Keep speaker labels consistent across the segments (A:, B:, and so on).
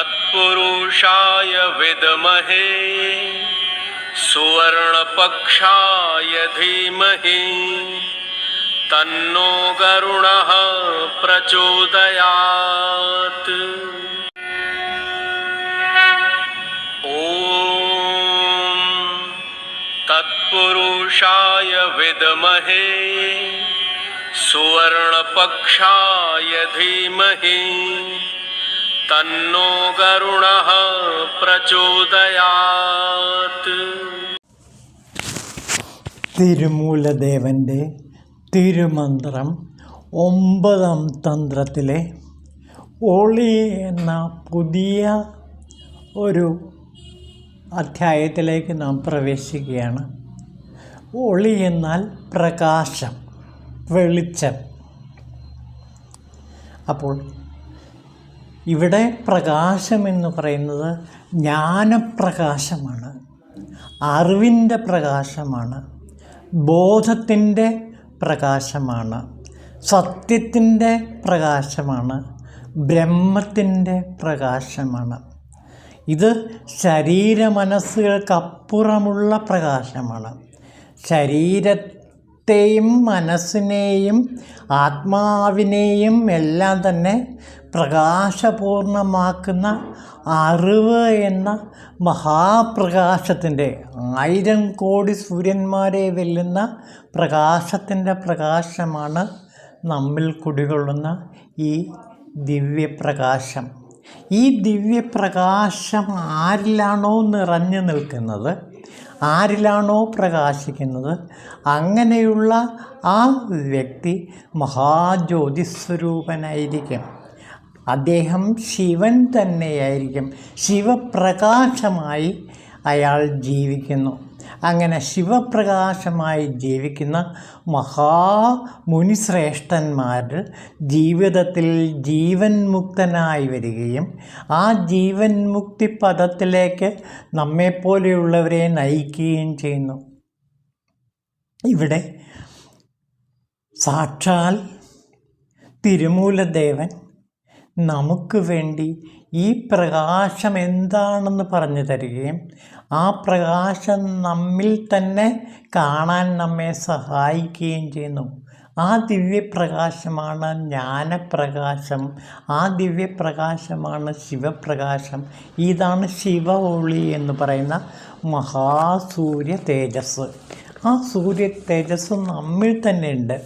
A: तत्पुरुषाय विद्महे सुवर्णपक्षाय धीमहि तन्नो गरुणः प्रचोदयात्। ॐ तत्पुरुषाय विद्महे सुवर्णपक्षाय धीमहि तन्नो गरुणः प्रचोदयात्।
B: തിരുമൂലദേവൻ്റെ തിരുമന്ത്രം 9ാം തന്ത്രത്തിലെ ഒളി എന്ന പുതിയ ഒരു അധ്യായത്തിലേക്ക് നാം പ്രവേശിക്കുകയാണ്. ഒളി എന്നാൽ പ്രകാശം, വെളിച്ചം. അപ്പോൾ ഇവിടെ പ്രകാശം എന്ന് പറയുന്നത് ജ്ഞാനപ്രകാശമാണ്, അറിവിൻ്റെ പ്രകാശമാണ്, ബോധത്തിൻ്റെ പ്രകാശമാണ്, സത്യത്തിൻ്റെ പ്രകാശമാണ്, ബ്രഹ്മത്തിൻ്റെ പ്രകാശമാണ്. ഇത് ശരീരമനസ്സുകൾക്കപ്പുറമുള്ള പ്രകാശമാണ്. ശരീരത്തെയും മനസ്സിനെയും ആത്മാവിനെയും എല്ലാം തന്നെ പ്രകാശപൂർണമാക്കുന്ന അറിവ് എന്ന മഹാപ്രകാശത്തിൻ്റെ 1000 കോടി സൂര്യന്മാരെ വെല്ലുന്ന പ്രകാശത്തിൻ്റെ പ്രകാശമാണ് നമ്മിൽ കുടികൊള്ളുന്ന ഈ ദിവ്യപ്രകാശം. ഈ ദിവ്യപ്രകാശം ആരിലാണോ നിറഞ്ഞു നിൽക്കുന്നത്, ആരിലാണോ പ്രകാശിക്കുന്നത്, അങ്ങനെയുള്ള ആ വ്യക്തി മഹാജ്യോതിസ്വരൂപനായിരിക്കും. അദ്ദേഹം ശിവൻ തന്നെയായിരിക്കും. ശിവപ്രകാശമായി അയാൾ ജീവിക്കുന്നു. അങ്ങനെ ശിവപ്രകാശമായി ജീവിക്കുന്ന മഹാമുനിശ്രേഷ്ഠന്മാർ ജീവിതത്തിൽ ജീവൻ മുക്തനായി വരികയും ആ ജീവൻ മുക്തി പദത്തിലേക്ക് നമ്മെപ്പോലെയുള്ളവരെ നയിക്കുകയും ചെയ്യുന്നു. ഇവിടെ സാക്ഷാൽ തിരുമൂലദേവൻ നമുക്ക് വേണ്ടി ഈ പ്രകാശം എന്താണെന്ന് പറഞ്ഞു തരികയും ആ പ്രകാശം നമ്മിൽ തന്നെ കാണാൻ നമ്മെ സഹായിക്കുകയും ചെയ്യുന്നു. ആ ദിവ്യപ്രകാശമാണ് ജ്ഞാനപ്രകാശം. ആ ദിവ്യപ്രകാശമാണ് ശിവപ്രകാശം. ഇതാണ് ശിവ ഒളി എന്ന് പറയുന്ന മഹാസൂര്യ തേജസ്. ആ സൂര്യ തേജസ് നമ്മിൽ തന്നെ ഉണ്ട്.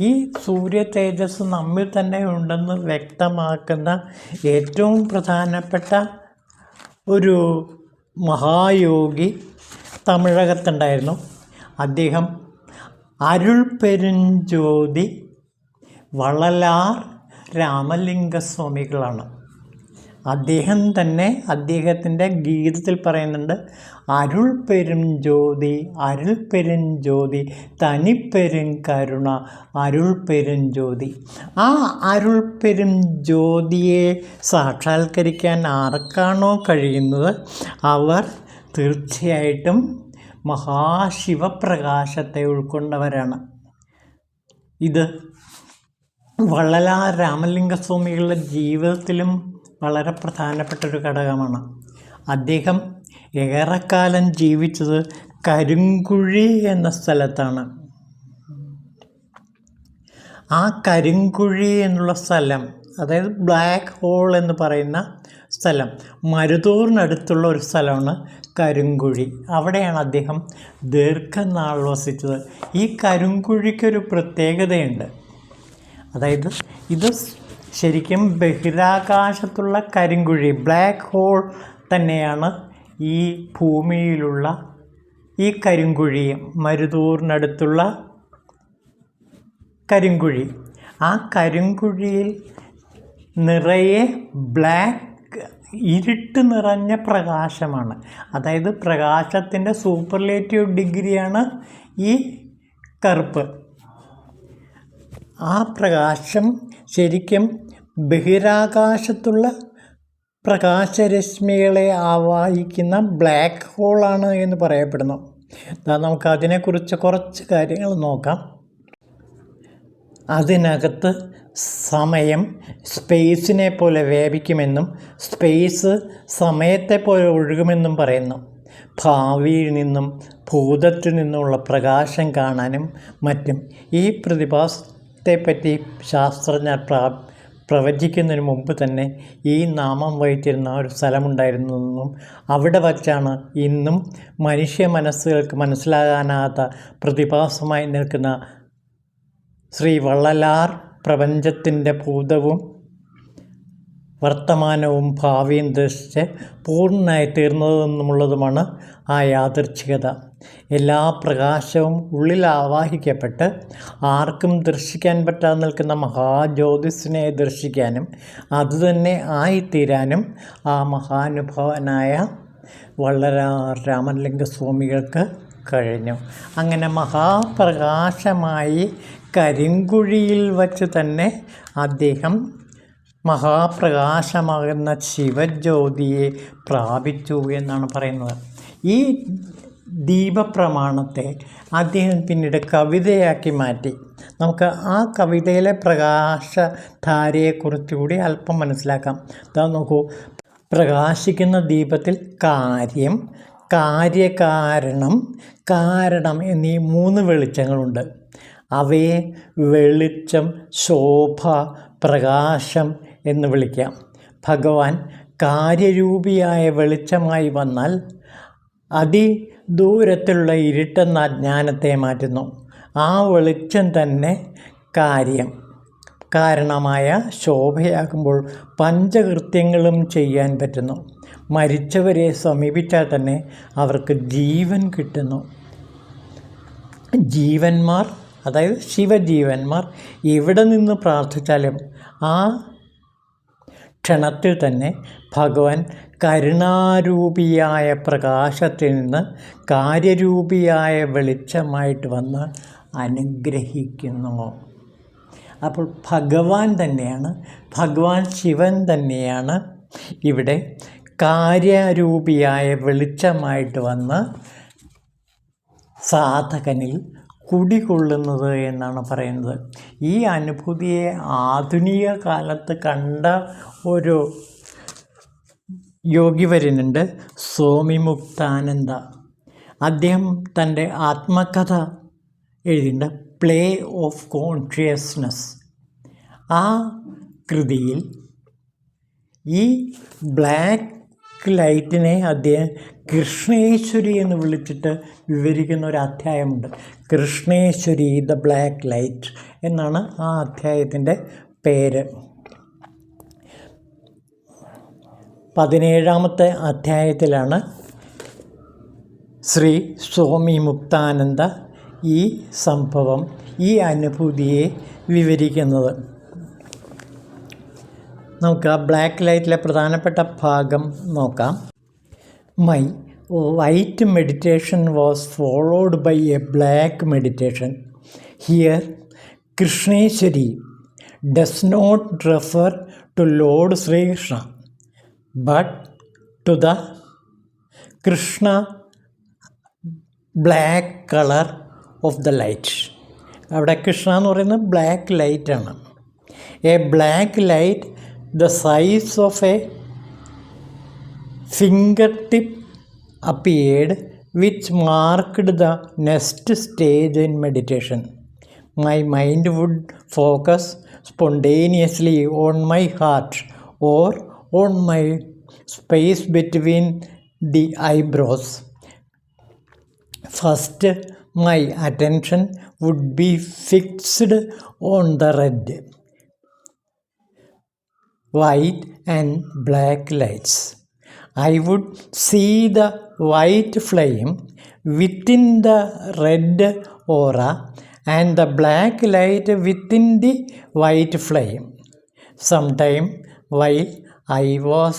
B: ഈ സൂര്യ തേജസ് നമ്മിൽ തന്നെ ഉണ്ടെന്ന് വ്യക്തമാക്കുന്ന ഏറ്റവും പ്രധാനപ്പെട്ട ഒരു മഹായോഗി തമിഴകത്തുണ്ടായിരുന്നു. അദ്ദേഹം അരുൾ പെരുഞ്ചോതി വള്ളലാർ രാമലിംഗസ്വാമികളാണ്. അദ്ദേഹം തന്നെ അദ്ദേഹത്തിൻ്റെ ഗീതത്തിൽ പറയുന്നുണ്ട്, അരുൾ പെരുഞ്ചോതി അരുൾ പെരുഞ്ചോതി തനിപ്പെരുങ്കരുണ അരുൾ പെരുഞ്ചോതി. ആ അരുൾ പെരുഞ്ചോതിയെ സാക്ഷാത്കരിക്കാൻ ആർക്കാണോ കഴിയുന്നത് അവർ തീർച്ചയായിട്ടും മഹാശിവപ്രകാശത്തെ ഉൾക്കൊണ്ടവരാണ്. ഇത് വള്ളലാർ രാമലിംഗസ്വാമികളുടെ ജീവിതത്തിലും വളരെ പ്രധാനപ്പെട്ടൊരു ഘടകമാണ്. അദ്ദേഹം ഏറെക്കാലം ജീവിച്ചത് കരിങ്കുഴി എന്ന സ്ഥലത്താണ്. ആ കരിങ്കുഴി എന്നുള്ള സ്ഥലം, അതായത് ബ്ലാക്ക് ഹോൾ എന്ന് പറയുന്ന സ്ഥലം, മരുതൂറിനടുത്തുള്ള ഒരു സ്ഥലമാണ് കരിങ്കുഴി. അവിടെയാണ് അദ്ദേഹം ദീർഘനാൾ വസിച്ചത്. ഈ കരിങ്കുഴിക്കൊരു പ്രത്യേകതയുണ്ട്. അതായത് ഇത് ശരിക്കും ബഹിരാകാശത്തുള്ള കരിങ്കുഴി, ബ്ലാക്ക് ഹോൾ തന്നെയാണ് ഈ ഭൂമിയിലുള്ള ഈ കരിങ്കുഴി, മരുതൂറിനടുത്തുള്ള കരിങ്കുഴി. ആ കരിങ്കുഴിയിൽ നിറയെ ഇരുട്ട് നിറഞ്ഞ പ്രകാശമാണ്. അതായത് പ്രകാശത്തിൻ്റെ സൂപ്പർലേറ്റീവ് ഡിഗ്രിയാണ് ഈ കറുപ്പ്. ആ പ്രകാശം ശരിക്കും ബഹിരാകാശത്തുള്ള പ്രകാശരശ്മികളെ ആവാഹിക്കുന്ന ബ്ലാക്ക് ഹോളാണ് എന്ന് പറയപ്പെടുന്നു. നമുക്ക് അതിനെക്കുറിച്ച് കുറച്ച് കാര്യങ്ങൾ നോക്കാം. അതിനകത്ത് സമയം സ്പേസിനെ പോലെ വ്യാപിക്കുമെന്നും സ്പേസ് സമയത്തെ പോലെ ഒഴുകുമെന്നും പറയുന്നു. ഭാവിയിൽ നിന്നും ഭൂതത്തിൽ നിന്നുമുള്ള പ്രകാശം കാണാനും മറ്റും ഈ പ്രതിഭാസത്തെപ്പറ്റി ശാസ്ത്രജ്ഞർ പ്രവചിക്കുന്നതിന് മുമ്പ് തന്നെ ഈ നാമം വഹിച്ചിരുന്ന ഒരു സ്ഥലമുണ്ടായിരുന്നെന്നും അവിടെ വച്ചാണ് ഇന്നും മനുഷ്യ മനസ്സുകൾക്ക് മനസ്സിലാകാനാകാത്ത പ്രതിഭാസമായി നിൽക്കുന്ന ശ്രീ വള്ളലാർ പ്രപഞ്ചത്തിൻ്റെ ഭൂതവും വർത്തമാനവും ഭാവിയും ദർശിച്ച് പൂർണ്ണമായി തീർന്നതെന്നുമുള്ളതുമാണ് ആ യാദൃച്ഛികത. എല്ലാ പ്രകാശവും ഉള്ളിൽ ആവാഹിക്കപ്പെട്ട് ആർക്കും ദർശിക്കാൻ പറ്റാതെ നിൽക്കുന്ന മഹാജ്യോതിസിനെ ദർശിക്കാനും അതുതന്നെ ആയിത്തീരാനും ആ മഹാനുഭാവനായ വള്ളലാർ രാമലിംഗസ്വാമികൾക്ക് കഴിഞ്ഞു. അങ്ങനെ മഹാപ്രകാശമായി കരിങ്കുഴിയിൽ വച്ച് തന്നെ അദ്ദേഹം മഹാപ്രകാശമാകുന്ന ശിവജ്യോതിയെ പ്രാപിച്ചു എന്നാണ് പറയുന്നത്. ഈ ദീപപ്രമാണത്തെ അദ്ദേഹം പിന്നീട് കവിതയാക്കി മാറ്റി. നമുക്ക് ആ കവിതയിലെ പ്രകാശധാരയെക്കുറിച്ച് കൂടി അല്പം മനസ്സിലാക്കാം. അതാ നോക്കൂ, പ്രകാശിക്കുന്ന ദീപത്തിൽ കാര്യം, കാര്യകാരണം, കാരണം എന്നീ 3 വെളിച്ചങ്ങളുണ്ട്. അവയെ വെളിച്ചം, ശോഭ, പ്രകാശം എന്ന് വിളിക്കാം. ഭഗവാൻ കാര്യരൂപിയായ വെളിച്ചമായി വന്നാൽ അതിദൂരത്തിലുള്ള ഇരുട്ടെന്ന അജ്ഞാനത്തെ മാറ്റുന്നു. ആ വെളിച്ചം തന്നെ കാരണമായ ശോഭയാകുമ്പോൾ പഞ്ചകൃത്യങ്ങളും ചെയ്യാൻ പറ്റുന്നു. മരിച്ചവരെ സമീപിച്ചാൽ തന്നെ അവർക്ക് ജീവൻ കിട്ടുന്നു. ജീവന്മാർ, അതായത് ശിവജീവന്മാർ എവിടെ നിന്ന് പ്രാർത്ഥിച്ചാലും ആ ക്ഷണത്തിൽ തന്നെ ഭഗവാൻ കരുണാരൂപിയായ പ്രകാശത്തിൽ നിന്ന് കാര്യരൂപിയായ വെളിച്ചമായിട്ട് വന്ന് അനുഗ്രഹിക്കുന്നു. അപ്പോൾ ഭഗവാൻ ശിവൻ തന്നെയാണ് ഇവിടെ കാര്യരൂപിയായ വെളിച്ചമായിട്ട് വന്ന് സാധകനിൽ കുടികൊള്ളുന്നത് എന്നാണ് പറയുന്നത്. ഈ അനുഭൂതിയെ ആധുനിക കാലത്ത് കണ്ട ഒരു യോഗിവര്യനുണ്ട്, സ്വാമി മുക്താനന്ദ. അദ്ദേഹം തൻ്റെ ആത്മകഥ എഴുതിയിട്ടുണ്ട്, പ്ലേ ഓഫ് കോൺഷ്യസ്നസ്. ആ കൃതിയിൽ ഈ ബ്ലാക്ക് ലൈറ്റിനെ അദ്ദേഹം കൃഷ്ണേശ്വരി എന്ന് വിളിച്ചിട്ട് വിവരിക്കുന്ന ഒരു അധ്യായമുണ്ട്. കൃഷ്ണേശ്വരി ദ ബ്ലാക്ക് ലൈറ്റ് എന്നാണ് ആ അധ്യായത്തിൻ്റെ പേര്. 17ാമത്തെ അധ്യായത്തിലാണ് ശ്രീ സ്വാമി മുക്താനന്ദ ഈ സംഭവം, ഈ അനുഭൂതിയെ വിവരിക്കുന്നത്. നമുക്ക് ആ ബ്ലാക്ക് ലൈറ്റിലെ പ്രധാനപ്പെട്ട ഭാഗം നോക്കാം. My white meditation was followed by a black meditation. Here, Krishneshwari does not refer to Lord Sri Krishna, but to the Krishna black color of the light. അവിടെ കൃഷ്ണ എന്ന് പറയുന്നത് ബ്ലാക്ക് ലൈറ്റാണ്. A black light the size of a finger tip appeared, which marked the next stage in meditation. My mind would focus spontaneously on my heart or on my space between the eyebrows. First, my attention would be fixed on the red, white and black lights. I would see the white flame within the red aura and the black light within the white flame. Sometime while I was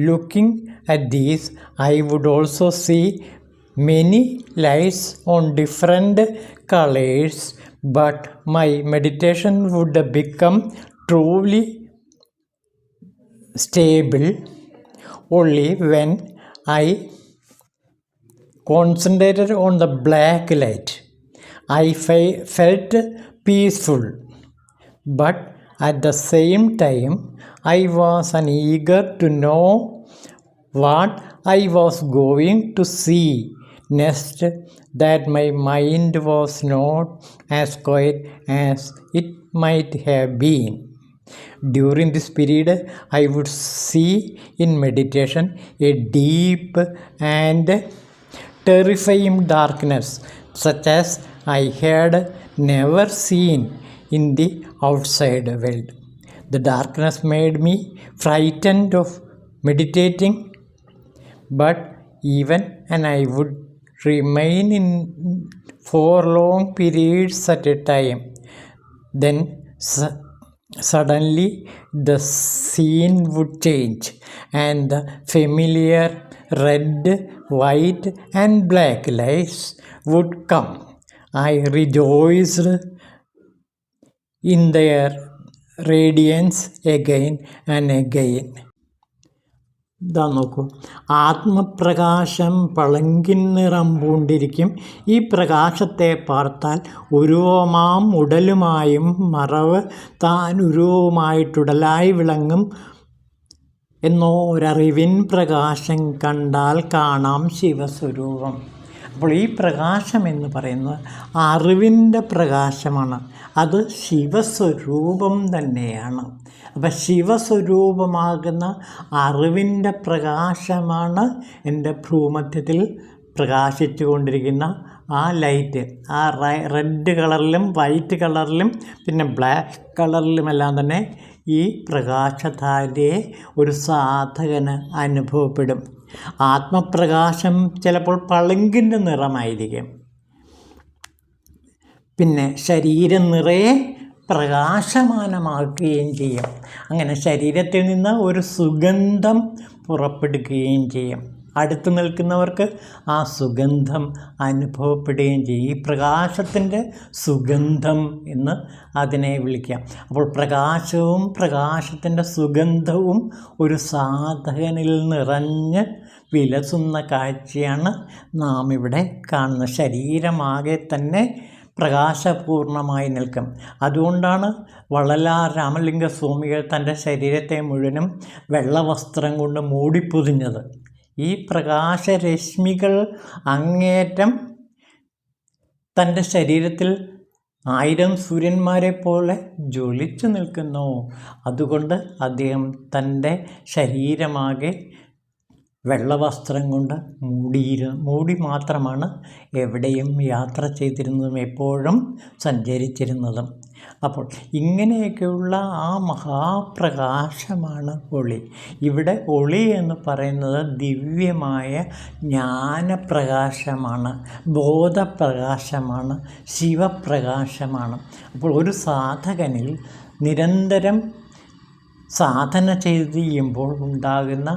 B: looking at these, I would also see many lights on different colors, but my meditation would become truly stable only when I concentrated on the black light. I felt peaceful, but At the same time, I was eager to know what I was going to see next, that my mind was not as quiet as it might have been. During this period, I would see in meditation a deep and terrifying darkness, such as I had never seen in the outside world. The darkness made me frightened of meditating, but even and I would remain in for long periods at a time. Then suddenly the scene would change, and the familiar red, white, and black lights would come. I rejoiced in their radiance again and again. ഇതാ നോക്കൂ, ആത്മപ്രകാശം പളങ്കിൻ നിറം പൂണ്ടിരിക്കും. ഈ പ്രകാശത്തെ പാർത്താൽ ഉരുവമാം ഉടലുമായും മറവ് താൻ ഉരുവമായിട്ടുടലായി വിളങ്ങും എന്നോരറിവിൻ പ്രകാശം കണ്ടാൽ കാണാം ശിവസ്വരൂപം. അപ്പോൾ ഈ പ്രകാശം എന്ന് പറയുന്നത് അറിവിൻ്റെ പ്രകാശമാണ്. അത് ശിവസ്വരൂപം തന്നെയാണ്. അപ്പം ശിവസ്വരൂപമാകുന്ന അറിവിൻ്റെ പ്രകാശമാണ് എൻ്റെ ഭ്രൂമധ്യത്തിൽ പ്രകാശിച്ചു കൊണ്ടിരിക്കുന്ന ആ ലൈറ്റ്. ആ റെഡ് കളറിലും വൈറ്റ് കളറിലും പിന്നെ ബ്ലാക്ക് കളറിലുമെല്ലാം തന്നെ ഈ പ്രകാശധാരയെ ഒരു സാധകന് അനുഭവപ്പെടും. ആത്മപ്രകാശം ചിലപ്പോൾ പളുങ്കിൻ്റെ നിറമായിരിക്കും. പിന്നെ ശരീരം നിറയെ പ്രകാശമാനമാക്കുകയും ചെയ്യും. അങ്ങനെ ശരീരത്തിൽ നിന്ന് ഒരു സുഗന്ധം പുറപ്പെടുകയും ചെയ്യും. അടുത്ത് നിൽക്കുന്നവർക്ക് ആ സുഗന്ധം അനുഭവപ്പെടുകയും ചെയ്യും. ഈ പ്രകാശത്തിൻ്റെ സുഗന്ധം എന്ന് അതിനെ വിളിക്കാം. അപ്പോൾ പ്രകാശവും പ്രകാശത്തിൻ്റെ സുഗന്ധവും ഒരു സാധകനിൽ നിറഞ്ഞ് വിലസുന്ന കാഴ്ചയാണ് നാം ഇവിടെ കാണുന്നത്. ശരീരമാകെ തന്നെ പ്രകാശപൂർണമായി നിൽക്കും. അതുകൊണ്ടാണ് വള്ളലാർ രാമലിംഗ സ്വാമികൾ തൻ്റെ ശരീരത്തെ മുഴുവനും വെള്ളവസ്ത്രം കൊണ്ട് മൂടിപ്പൊതിഞ്ഞത്. ഈ പ്രകാശരശ്മികൾ അങ്ങേറ്റം തൻ്റെ ശരീരത്തിൽ 1000 സൂര്യന്മാരെ പോലെ ജ്വലിച്ചു നിൽക്കുന്നു. അതുകൊണ്ട് അദ്ദേഹം തൻ്റെ ശരീരമാകെ വെള്ളവസ്ത്രം കൊണ്ട് മൂടി മാത്രമാണ് എവിടെയും യാത്ര ചെയ്തിരുന്നതും എപ്പോഴും സഞ്ചരിച്ചിരുന്നതും. അപ്പോൾ ഇങ്ങനെയൊക്കെയുള്ള ആ മഹാപ്രകാശമാണ് ഒളി. ഇവിടെ ഒളി എന്ന് പറയുന്നത് ദിവ്യമായ ജ്ഞാനപ്രകാശമാണ്, ബോധപ്രകാശമാണ്, ശിവപ്രകാശമാണ്. അപ്പോൾ ഒരു സാധകനിൽ നിരന്തരം സാധന ചെയ്യുമ്പോൾ ഉണ്ടാകുന്ന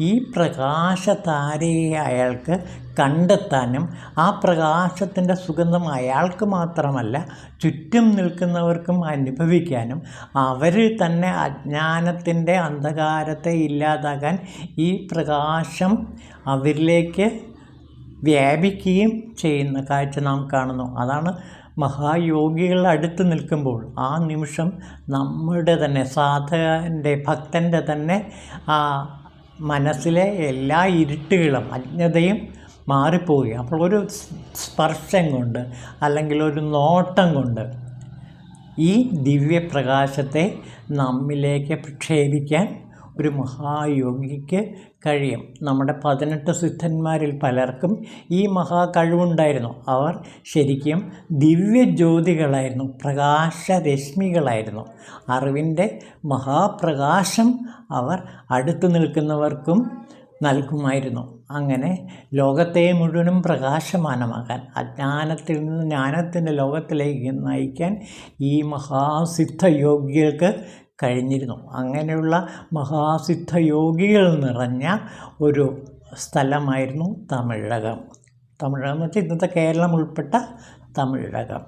B: ഈ പ്രകാശധാരയെ അയാൾക്ക് കണ്ടെത്താനും ആ പ്രകാശത്തിൻ്റെ സുഗന്ധം അയാൾക്ക് മാത്രമല്ല ചുറ്റും നിൽക്കുന്നവർക്കും അനുഭവിക്കാനും അവരിൽ തന്നെ അജ്ഞാനത്തിൻ്റെ അന്ധകാരത്തെ ഇല്ലാതാക്കാൻ ഈ പ്രകാശം അവരിലേക്ക് വ്യാപിക്കുകയും ചെയ്യുന്ന കാഴ്ച നാം കാണുന്നു. അതാണ് മഹായോഗികൾ അടുത്ത് നിൽക്കുമ്പോൾ ആ നിമിഷം നമ്മുടെ തന്നെ സാധകൻ്റെ ഭക്തൻ്റെ തന്നെ ആ മനസ്സിലെ എല്ലാ ഇരുട്ടുകളും അജ്ഞതയും മാറിപ്പോവുകയും അപ്പോൾ ഒരു സ്പർശം കൊണ്ട് അല്ലെങ്കിൽ ഒരു നോട്ടം കൊണ്ട് ഈ ദിവ്യപ്രകാശത്തെ നമ്മിലേക്ക് പ്രക്ഷേപിക്കാൻ ഒരു മഹായോഗിക്ക് കഴിയും. നമ്മുടെ 18 സിദ്ധന്മാരിൽ പലർക്കും ഈ മഹാകഴിവുണ്ടായിരുന്നു. അവർ ശരിക്കും ദിവ്യജ്യോതികളായിരുന്നു, പ്രകാശരശ്മികളായിരുന്നു. അറിവിൻ്റെ മഹാപ്രകാശം അവർ അടുത്തു നിൽക്കുന്നവർക്കും നൽകുമായിരുന്നു. അങ്ങനെ ലോകത്തെ മുഴുവനും പ്രകാശമാനമാക്കാൻ, അജ്ഞാനത്തിൽ നിന്ന് ജ്ഞാനത്തിൻ്റെ ലോകത്തിലേക്ക് നയിക്കാൻ ഈ മഹാസിദ്ധയോഗികൾക്ക് കഴിഞ്ഞിരുന്നു. അങ്ങനെയുള്ള മഹാസിദ്ധയോഗികൾ നിറഞ്ഞ ഒരു സ്ഥലമായിരുന്നു തമിഴകം. തമിഴകം എന്ന് വെച്ചാൽ ഇന്നത്തെ കേരളം ഉൾപ്പെട്ട തമിഴകം.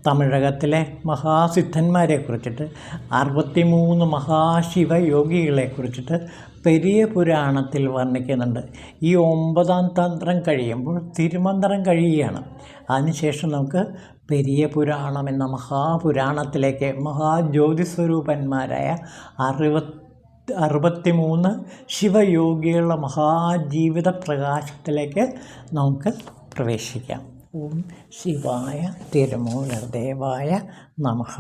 B: തമിഴകത്തിലെ മഹാസിദ്ധന്മാരെക്കുറിച്ചിട്ട് 63 മഹാശിവയോഗികളെക്കുറിച്ചിട്ട് പെരിയ പുരാണത്തിൽ വർണ്ണിക്കുന്നുണ്ട്. ഈ 9ാം തന്ത്രം കഴിയുമ്പോൾ തിരുമന്ത്രം കഴിയുകയാണ്. അതിനുശേഷം നമുക്ക് പെരിയ പുരാണം എന്ന മഹാപുരാണത്തിലേക്ക് മഹാജ്യോതിസ്വരൂപന്മാരായ 63 ശിവയോഗികളുടെ മഹാജീവിത പ്രകാശത്തിലേക്ക് നമുക്ക് പ്രവേശിക്കാം. ഓം ശിവായ തിരുമൂലദേവായ നമഃ.